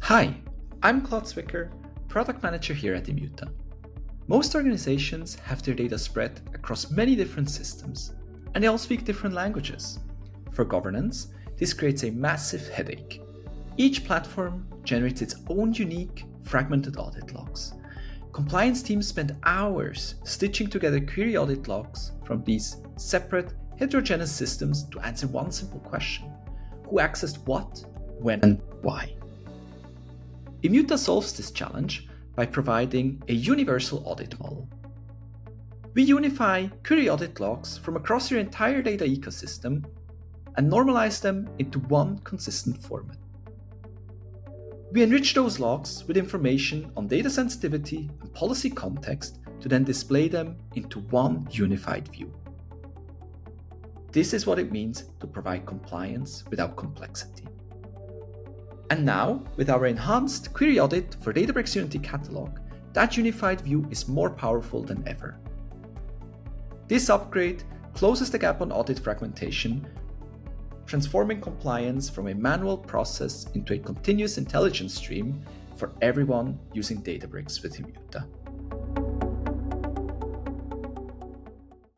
Hi, I'm Claude Zwicker, Product Manager here at Immuta. Most organizations have their data spread across many different systems, and they all speak different languages. For governance, this creates a massive headache. Each platform generates its own unique, fragmented audit logs. Compliance teams spend hours stitching together query audit logs from these separate, heterogeneous systems to answer one simple question: who accessed what, when, and why? Immuta solves this challenge by providing a universal audit model. We unify query audit logs from across your entire data ecosystem and normalize them into one consistent format. We enrich those logs with information on data sensitivity and policy context to then display them into one unified view. This is what it means to provide compliance without complexity. And now, with our enhanced query audit for Databricks Unity Catalog, that unified view is more powerful than ever. This upgrade closes the gap on audit fragmentation, transforming compliance from a manual process into a continuous intelligence stream for everyone using Databricks with Immuta.